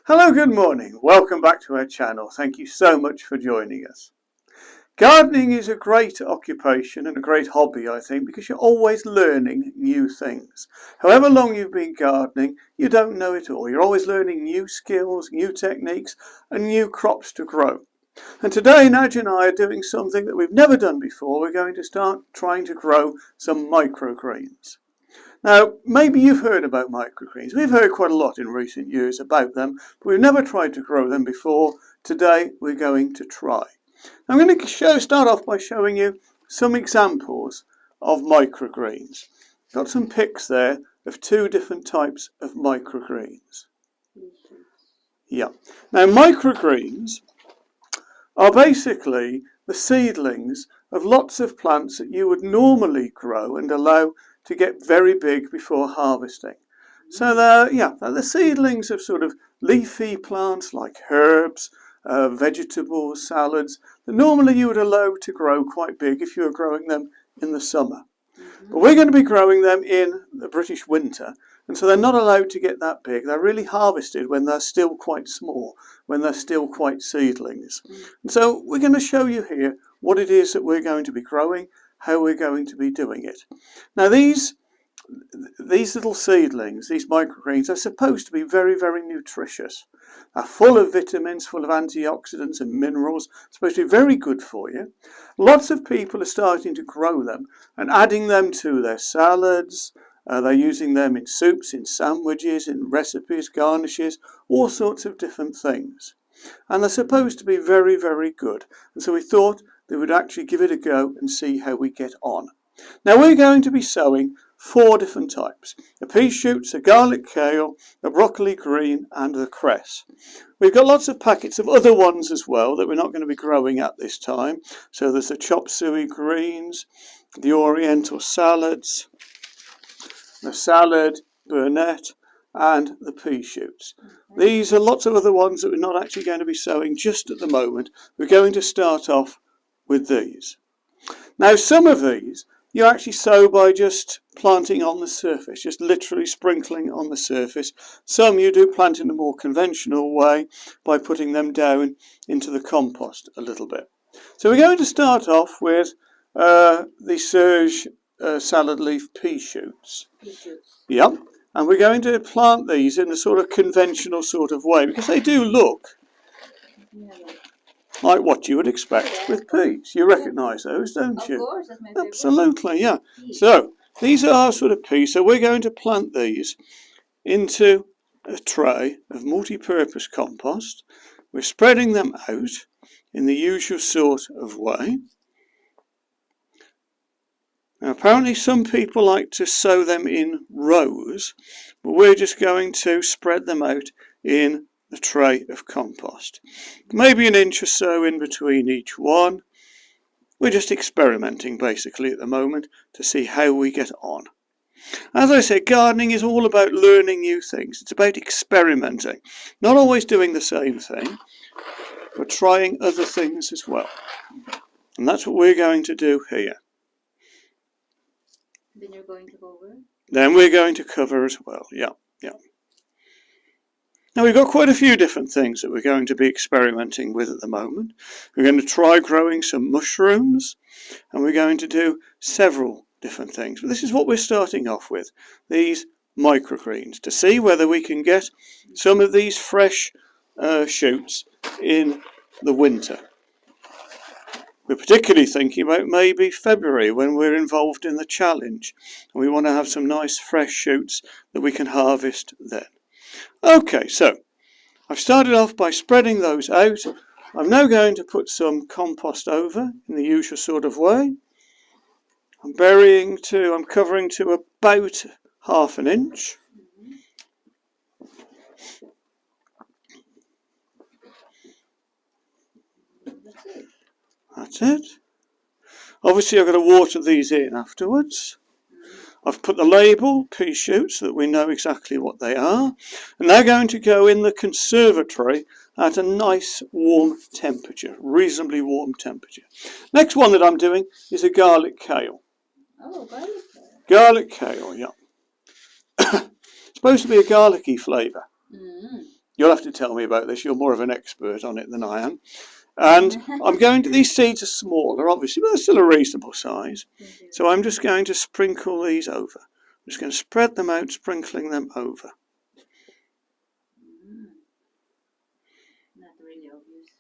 Hello, good morning. Welcome back to our channel. Thank you so much for joining us. Gardening is a great occupation and a great hobby, I think, because you're always learning new things. However long you've been gardening, you don't know it all. You're always learning new skills, new techniques, and new crops to grow. And today, Naj and I are doing something that we've never done before. We're going to start trying to grow some microgreens. Now, maybe you've heard about microgreens. We've heard quite a lot in recent years about them, but we've never tried to grow them before. Today, we're going to try. I'm going to start off by showing you some examples of microgreens. Got some pics there of two different types of microgreens. Yeah. Now, microgreens are basically the seedlings of lots of plants that you would normally grow and allow to get very big before harvesting. So they're the seedlings of sort of leafy plants like herbs, vegetables, salads that normally you would allow to grow quite big if you were growing them in the summer. But we're going to be growing them in the British winter, and so they're not allowed to get that big. They're really harvested when they're still quite small, when they're still quite seedlings. And so we're going to show you here what it is that we're going to be growing, how we're going to be doing it. Now these little seedlings, these microgreens, are supposed to be very, very nutritious. They're full of vitamins, full of antioxidants and minerals, supposed to be very good for you. Lots of people are starting to grow them and adding them to their salads. They're using them in soups, in sandwiches, in recipes, garnishes, all sorts of different things. And they're supposed to be very, very good. And so we thought they would actually give it a go and see how we get on. Now we're going to be sowing 4 different types: the pea shoots, the garlic kale, the broccoli green and the cress. We've got lots of packets of other ones as well that we're not going to be growing at this time. So there's the chop suey greens, the oriental salads, the salad, burnet and the pea shoots. These are lots of other ones that we're not actually going to be sowing just at the moment. We're going to start off with these. Now some of these you actually sow by just planting on the surface, just literally sprinkling on the surface. Some you do plant in a more conventional way by putting them down into the compost a little bit. So we're going to start off with the serge salad leaf pea shoots. Yep. And we're going to plant these in a sort of conventional sort of way because they do look like what you would expect with peas. You recognise those, don't you? Of course, that's my favourite. Absolutely, yeah. So these are our sort of peas. So we're going to plant these into a tray of multi-purpose compost. We're spreading them out in the usual sort of way. Now apparently some people like to sow them in rows, but we're just going to spread them out in the tray of compost. Maybe an inch or so in between each one. We're just experimenting basically at the moment to see how we get on. As I said, gardening is all about learning new things. It's about experimenting. Not always doing the same thing, but trying other things as well. And that's what we're going to do here. Then you're going to cover? Then we're going to cover as well, yeah. Now we've got quite a few different things that we're going to be experimenting with at the moment. We're going to try growing some mushrooms, and we're going to do several different things. But this is what we're starting off with, these microgreens, to see whether we can get some of these fresh shoots in the winter. We're particularly thinking about maybe February when we're involved in the challenge, and we want to have some nice fresh shoots that we can harvest then. Okay, so I've started off by spreading those out. I'm now going to put some compost over in the usual sort of way. I'm covering to about ½ an inch. That's it. Obviously I've got to water these in afterwards. I've put the label, pea shoots, so that we know exactly what they are. And they're going to go in the conservatory at a nice warm temperature, reasonably warm temperature. Next one that I'm doing is a garlic kale. Oh, garlic kale. Garlic kale, yeah. It's supposed to be a garlicky flavour. You'll have to tell me about this. You're more of an expert on it than I am. And I'm going to, these seeds are smaller, obviously, but they're still a reasonable size. So I'm just going to sprinkle these over. I'm just going to spread them out, sprinkling them over. Not really obvious.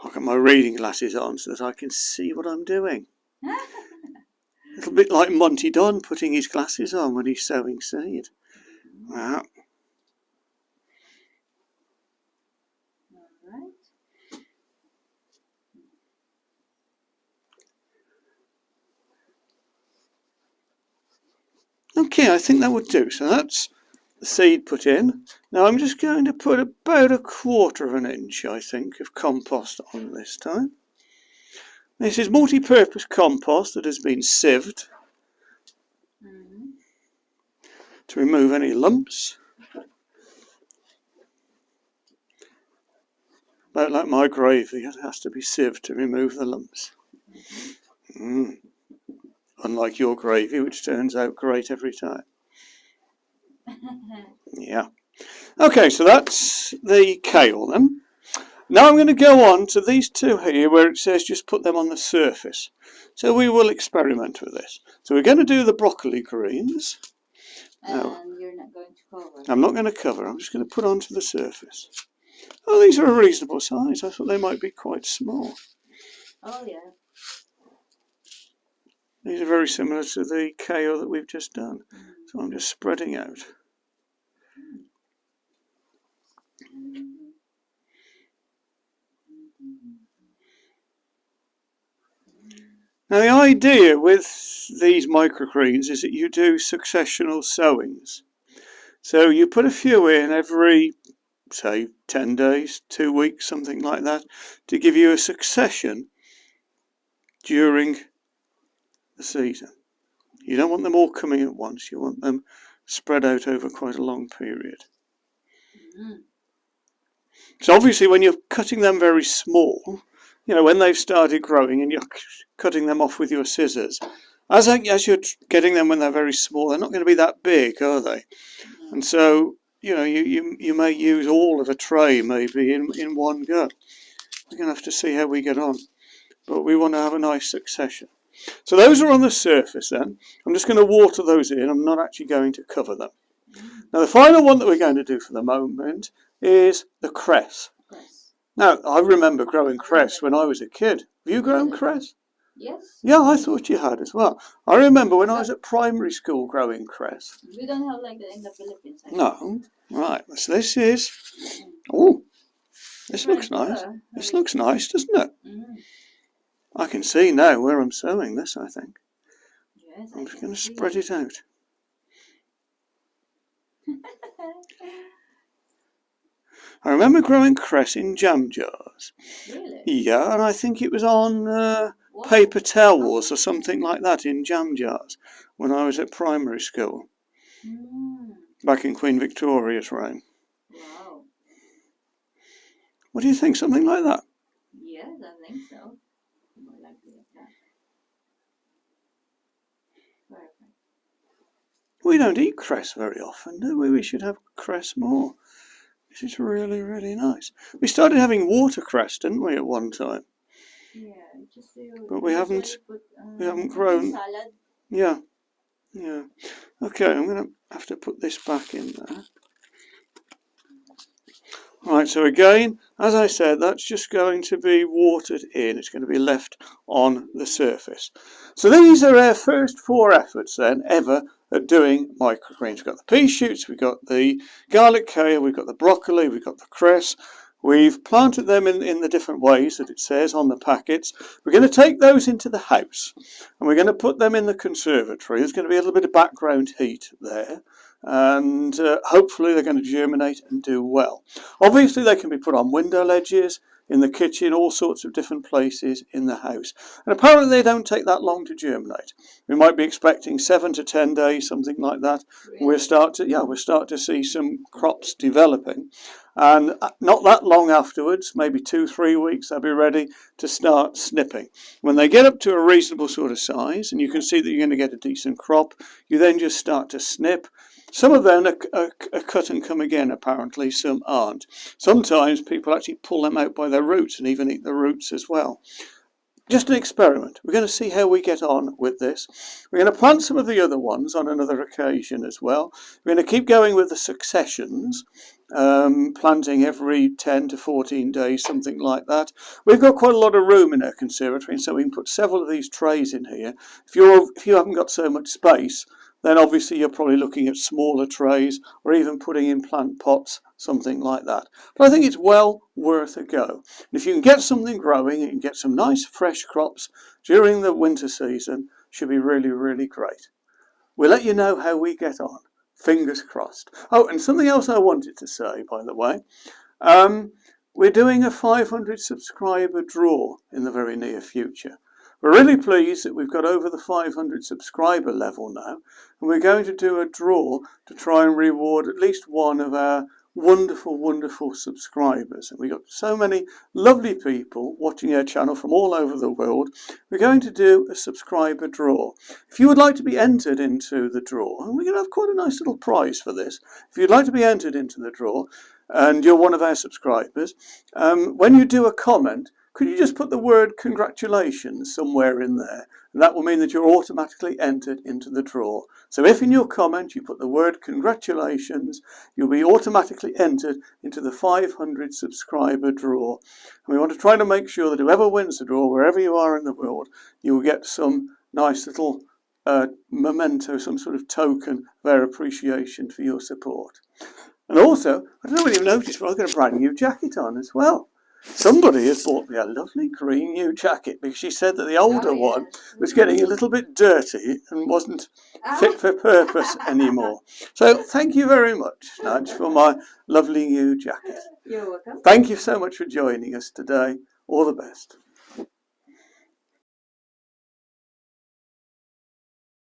I've got my reading glasses on so that I can see what I'm doing. A little bit like Monty Don putting his glasses on when he's sowing seed. Wow. Okay, I think that would do. So that's the seed put in. Now I'm just going to put about 1/4 inch, I think, of compost on this time. This is multi-purpose compost that has been sieved to remove any lumps. About like my gravy, it has to be sieved to remove the lumps. Unlike your gravy, which turns out great every time. Yeah. Okay, so that's the kale then. Now I'm going to go on to these two here where it says just put them on the surface. So we will experiment with this. So we're going to do the broccoli greens. And you're not going to cover? I'm not going to cover, I'm just going to put onto the surface. Oh, these are a reasonable size. I thought they might be quite small. Oh, yeah. These are very similar to the kale that we've just done. So I'm just spreading out. Now the idea with these microgreens is that you do successional sowings. So you put a few in every, say, 10 days, 2 weeks, something like that, to give you a succession during the season. You don't want them all coming at once, you want them spread out over quite a long period. So obviously when you're cutting them very small, you know, when they've started growing and you're cutting them off with your scissors, as you're getting them when they're very small, they're not going to be that big, are they? And so, you know, you may use all of a tray maybe in one go. We're going to have to see how we get on. But we want to have a nice succession. So those are on the surface then. I'm just going to water those in. I'm not actually going to cover them. Now the final one that we're going to do for the moment is the cress. Now, I remember growing cress when I was a kid. Have you grown cress? Yes. Yeah, I thought you had as well. I remember when I was at primary school growing cress. We don't have like that in the Philippines. No. Right, so this is... Oh, this looks nice. This looks nice, doesn't it? I can see now where I'm sowing this, I think. Yes, I'm just going to spread it out. I remember growing cress in jam jars. Really? Yeah, and I think it was on paper towels or something like that in jam jars when I was at primary school. Back in Queen Victoria's reign. Wow. What do you think? Something like that? Yes, I think so. More likely like that. Perfect. We don't eat cress very often, do we? We should have cress more. This is really, really nice. We started having watercress, didn't we, at one time? Yeah, just but we haven't grown. Salad. Yeah, yeah. Okay, I'm going to have to put this back in there. Right, so again, as I said, that's just going to be watered in. It's going to be left on the surface. So these are our first 4 efforts then, ever, at doing microgreens. We've got the pea shoots, we've got the garlic kale, we've got the broccoli, we've got the cress. We've planted them in the different ways that it says on the packets. We're going to take those into the house and we're going to put them in the conservatory. There's going to be a little bit of background heat there. And hopefully they're going to germinate and do well. Obviously they can be put on window ledges in the kitchen, all sorts of different places in the house. And apparently they don't take that long to germinate. We might be expecting 7 to 10 days, something like that. Really? We'll start to see some crops developing. And not that long afterwards, maybe 2-3 weeks, they'll be ready to start snipping. When they get up to a reasonable sort of size, and you can see that you're going to get a decent crop, you then just start to snip. Some of them are cut and come again, apparently, some aren't. Sometimes people actually pull them out by their roots and even eat the roots as well. Just an experiment. We're going to see how we get on with this. We're going to plant some of the other ones on another occasion as well. We're going to keep going with the successions, planting every 10 to 14 days, something like that. We've got quite a lot of room in our conservatory, so we can put several of these trays in here. If you haven't got so much space, then obviously you're probably looking at smaller trays or even putting in plant pots, something like that. But I think it's well worth a go. And if you can get something growing, you can get some nice fresh crops during the winter season, should be really, really great. We'll let you know how we get on. Fingers crossed. Oh, and something else I wanted to say, by the way. We're doing a 500 subscriber draw in the very near future. We're really pleased that we've got over the 500 subscriber level now, and we're going to do a draw to try and reward at least one of our wonderful, wonderful subscribers. And we've got so many lovely people watching our channel from all over the world. We're going to do a subscriber draw. If you would like to be entered into the draw, and we're going to have quite a nice little prize for this. If you'd like to be entered into the draw, and you're one of our subscribers, when you do a comment, could you just put the word congratulations somewhere in there? And that will mean that you're automatically entered into the draw. So if in your comment you put the word congratulations, you'll be automatically entered into the 500 subscriber draw. And we want to try to make sure that whoever wins the draw, wherever you are in the world, you will get some nice little memento, some sort of token of our appreciation for your support. And also, I don't know whether you've noticed, but I've got a brand new jacket on as well. Somebody has bought me a lovely green new jacket because she said that the older one was getting a little bit dirty and wasn't fit for purpose anymore. So thank you very much, Nudge, for my lovely new jacket. You're welcome. Thank you so much for joining us today. All the best.